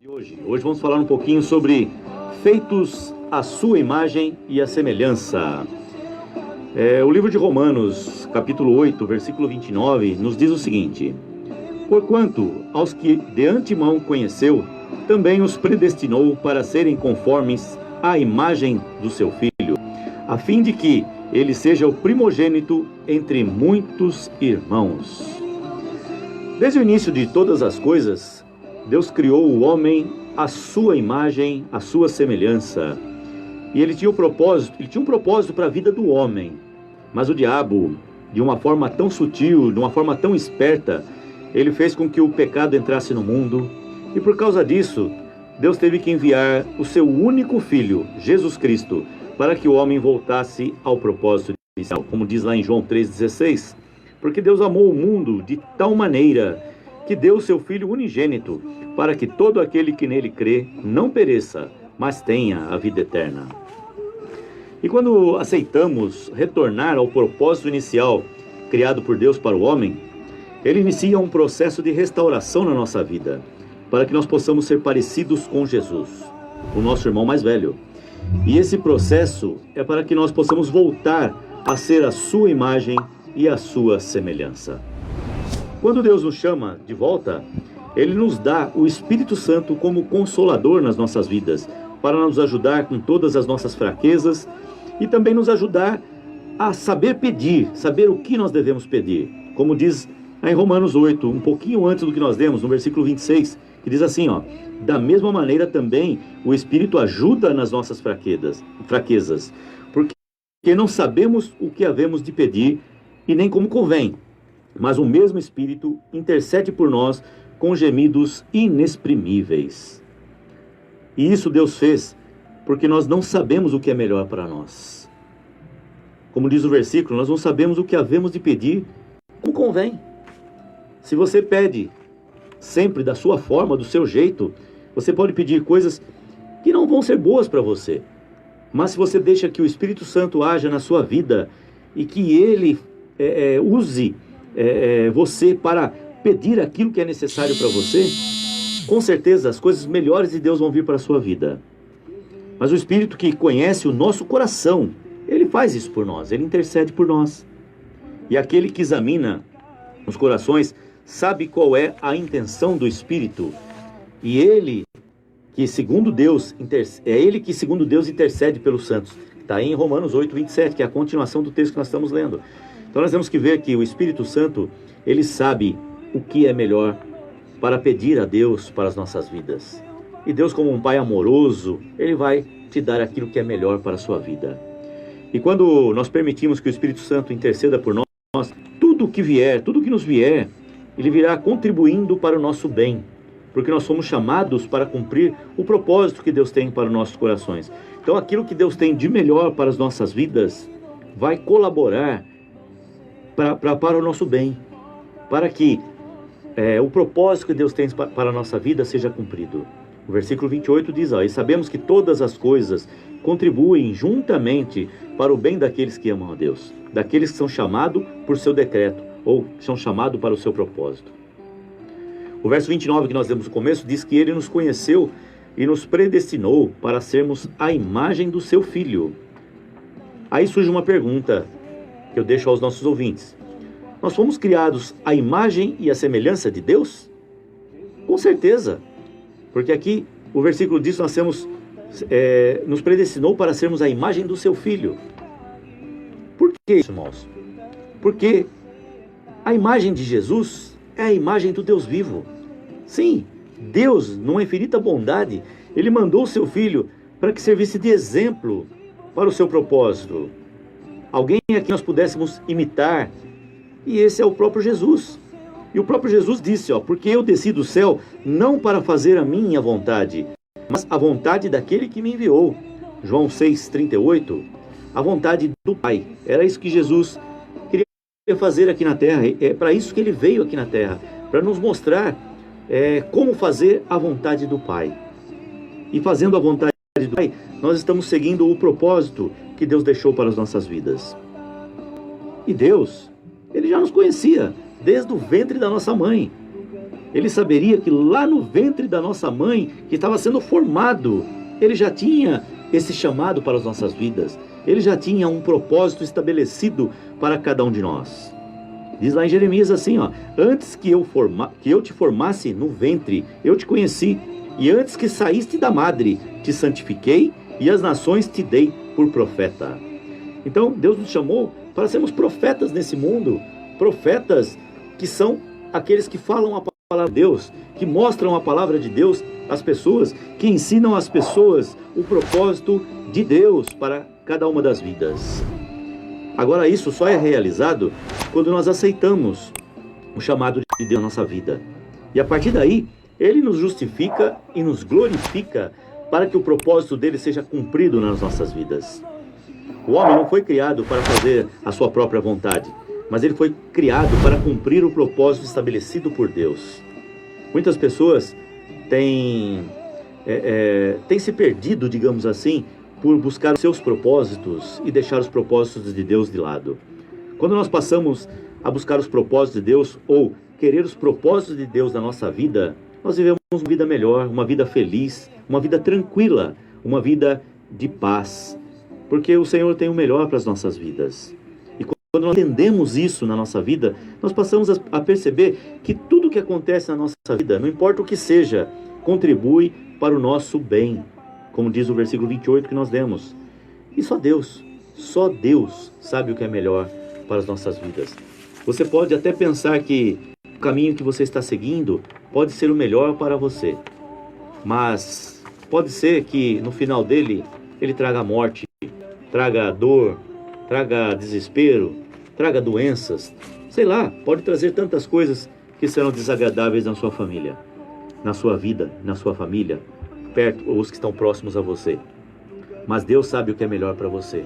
Hoje vamos falar um pouquinho sobre feitos à sua imagem e à semelhança. O livro de Romanos, capítulo 8, versículo 29, nos diz o seguinte: Porquanto aos que de antemão conheceu, também os predestinou para serem conformes à imagem do seu Filho, a fim de que ele seja o primogênito entre muitos irmãos. Desde o início de todas as coisas, Deus criou o homem à sua imagem, à sua semelhança. E ele tinha um propósito para a vida do homem. Mas o diabo, de uma forma tão sutil, de uma forma tão esperta, ele fez com que o pecado entrasse no mundo. E por causa disso, Deus teve que enviar o seu único filho, Jesus Cristo, para que o homem voltasse ao propósito inicial. Como diz lá em João 3,16, porque Deus amou o mundo de tal maneira que deu o seu Filho unigênito, para que todo aquele que nele crê não pereça, mas tenha a vida eterna. E quando aceitamos retornar ao propósito inicial criado por Deus para o homem, ele inicia um processo de restauração na nossa vida, para que nós possamos ser parecidos com Jesus, o nosso irmão mais velho. E esse processo é para que nós possamos voltar a ser a sua imagem e a sua semelhança. Quando Deus nos chama de volta, Ele nos dá o Espírito Santo como consolador nas nossas vidas, para nos ajudar com todas as nossas fraquezas e também nos ajudar a saber pedir, saber o que nós devemos pedir. Como diz em Romanos 8, um pouquinho antes do que nós lemos, no versículo 26, que diz assim, da mesma maneira também o Espírito ajuda nas nossas fraquezas, porque não sabemos o que havemos de pedir e nem como convém. Mas o mesmo Espírito intercede por nós com gemidos inexprimíveis. E isso Deus fez porque nós não sabemos o que é melhor para nós. Como diz o versículo, nós não sabemos o que havemos de pedir como convém. Se você pede sempre da sua forma, do seu jeito, você pode pedir coisas que não vão ser boas para você. Mas se você deixa que o Espírito Santo haja na sua vida e que Ele use você para pedir aquilo que é necessário para você, com certeza as coisas melhores de Deus vão vir para a sua vida. Mas o Espírito que conhece o nosso coração, Ele faz isso por nós, Ele intercede por nós. E aquele que examina os corações sabe qual é a intenção do Espírito. E Ele que segundo Deus intercede pelos santos. Está aí em Romanos 8, 27, que é a continuação do texto que nós estamos lendo. Então nós temos que ver que o Espírito Santo, ele sabe o que é melhor para pedir a Deus para as nossas vidas. E Deus, como um Pai amoroso, Ele vai te dar aquilo que é melhor para a sua vida. E quando nós permitimos que o Espírito Santo interceda por nós, tudo que nos vier, Ele virá contribuindo para o nosso bem. Porque nós somos chamados para cumprir o propósito que Deus tem para os nossos corações. Então aquilo que Deus tem de melhor para as nossas vidas, vai colaborar para o nosso bem, para que o propósito que Deus tem para a nossa vida seja cumprido. O versículo 28 diz, e sabemos que todas as coisas contribuem juntamente para o bem daqueles que amam a Deus, daqueles que são chamados por seu decreto, ou são chamados para o seu propósito. O verso 29 que nós lemos no começo diz que Ele nos conheceu e nos predestinou para sermos a imagem do seu Filho. Aí surge uma pergunta que eu deixo aos nossos ouvintes. Nós fomos criados à imagem e à semelhança de Deus? Com certeza. Porque aqui o versículo diz que nos predestinou para sermos a imagem do seu Filho. Por que isso, irmãos? Porque a imagem de Jesus é a imagem do Deus vivo. Sim, Deus, numa infinita bondade, Ele mandou o seu Filho para que servisse de exemplo para o seu propósito. Alguém a quem nós pudéssemos imitar, e esse é o próprio Jesus. E o próprio Jesus disse, porque eu desci do céu não para fazer a minha vontade, mas a vontade daquele que me enviou. João 6,38, a vontade do Pai. Era isso que Jesus queria fazer aqui na terra, é para isso que Ele veio aqui na terra, para nos mostrar como fazer a vontade do Pai. E fazendo a vontade do Pai, nós estamos seguindo o propósito que Deus deixou para as nossas vidas. E Deus, Ele já nos conhecia desde o ventre da nossa mãe. Ele saberia que lá no ventre da nossa mãe, que estava sendo formado, Ele já tinha esse chamado para as nossas vidas. Ele já tinha um propósito estabelecido para cada um de nós. Diz lá em Jeremias assim, ó: antes que eu te formasse no ventre, eu te conheci, e antes que saíste da madre, te santifiquei, e as nações te dei por profeta. Então Deus nos chamou para sermos profetas nesse mundo, profetas que são aqueles que falam a palavra de Deus, que mostram a palavra de Deus às pessoas, que ensinam às pessoas o propósito de Deus para cada uma das vidas. Agora, isso só é realizado quando nós aceitamos o chamado de Deus na nossa vida. E a partir daí, Ele nos justifica e nos glorifica para que o propósito dele seja cumprido nas nossas vidas. O homem não foi criado para fazer a sua própria vontade, mas ele foi criado para cumprir o propósito estabelecido por Deus. Muitas pessoas têm se perdido, digamos assim, por buscar os seus propósitos e deixar os propósitos de Deus de lado. Quando nós passamos a buscar os propósitos de Deus ou querer os propósitos de Deus na nossa vida, nós vivemos uma vida melhor, uma vida feliz, uma vida tranquila, uma vida de paz, porque o Senhor tem o melhor para as nossas vidas. E quando nós entendemos isso na nossa vida, nós passamos a perceber que tudo que acontece na nossa vida, não importa o que seja, contribui para o nosso bem, como diz o versículo 28 que nós lemos. E só Deus sabe o que é melhor para as nossas vidas. Você pode até pensar que o caminho que você está seguindo pode ser o melhor para você, mas pode ser que no final dele, ele traga morte, traga dor, traga desespero, traga doenças, sei lá, pode trazer tantas coisas que serão desagradáveis na sua família, na sua vida, na sua família, perto, ou os que estão próximos a você. Mas Deus sabe o que é melhor para você.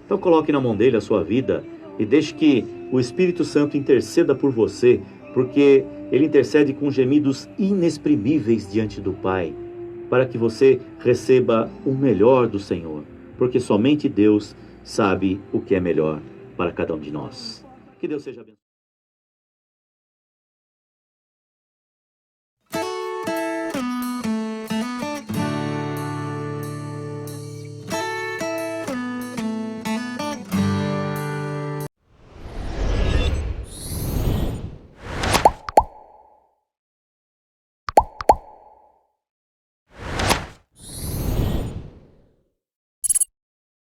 Então coloque na mão dele a sua vida e deixe que o Espírito Santo interceda por você, porque ele intercede com gemidos inexprimíveis diante do Pai, para que você receba o melhor do Senhor, porque somente Deus sabe o que é melhor para cada um de nós. Que Deus seja abençoado.